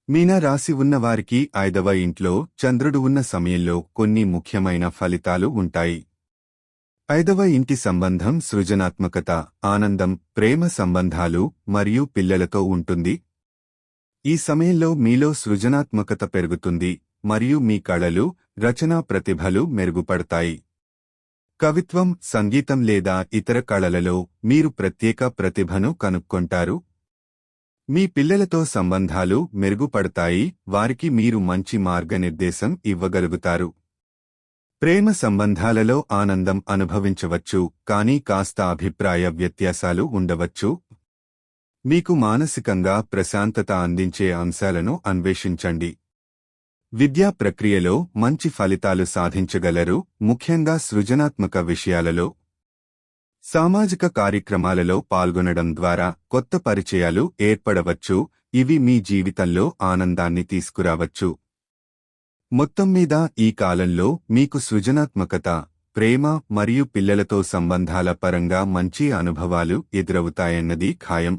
మీన రాశి ఉన్నవారికి 5వ ఇంట్లో చంద్రుడు ఉన్న సమయంలో కొన్ని ముఖ్యమైన ఫలితాలు ఉంటాయి. 5వ ఇంటి సంబంధం సృజనాత్మకత, ఆనందం, ప్రేమ సంబంధాలు మరియు పిల్లలతో ఉంటుంది. ఈ సమయంలో మీలో సృజనాత్మకత పెరుగుతుంది మరియు మీ కళలు, రచనా ప్రతిభలు మెరుగుపడతాయి. కవిత్వం, సంగీతం లేదా ఇతర కళలలో మీరు ప్రత్యేక ప్రతిభను కనుక్కొంటారు. మీ పిల్లలతో సంబంధాలు మెరుగుపడతాయి, వారికి మీరు మంచి మార్గనిర్దేశం ఇవ్వగలుగుతారు. ప్రేమ సంబంధాలలో ఆనందం అనుభవించవచ్చు, కానీ కాస్త అభిప్రాయ వ్యత్యాసాలు ఉండవచ్చు. మీకు మానసికంగా ప్రశాంతత అందించే అంశాలను అన్వేషించండి. విద్యా ప్రక్రియలో మంచి ఫలితాలు సాధించగలరు, ముఖ్యంగా సృజనాత్మక విషయాలలో. సామాజిక కార్యక్రమాలలో పాల్గొనడం ద్వారా కొత్త పరిచయాలు ఏర్పడవచ్చు, ఇవి మీ జీవితంలో ఆనందాన్ని తీసుకురావచ్చు. మొత్తం మీద ఈ కాలంలో మీకు సృజనాత్మకత, ప్రేమ మరియు పిల్లలతో సంబంధాల పరంగా మంచి అనుభవాలు ఎదురవుతాయన్నది ఖాయం.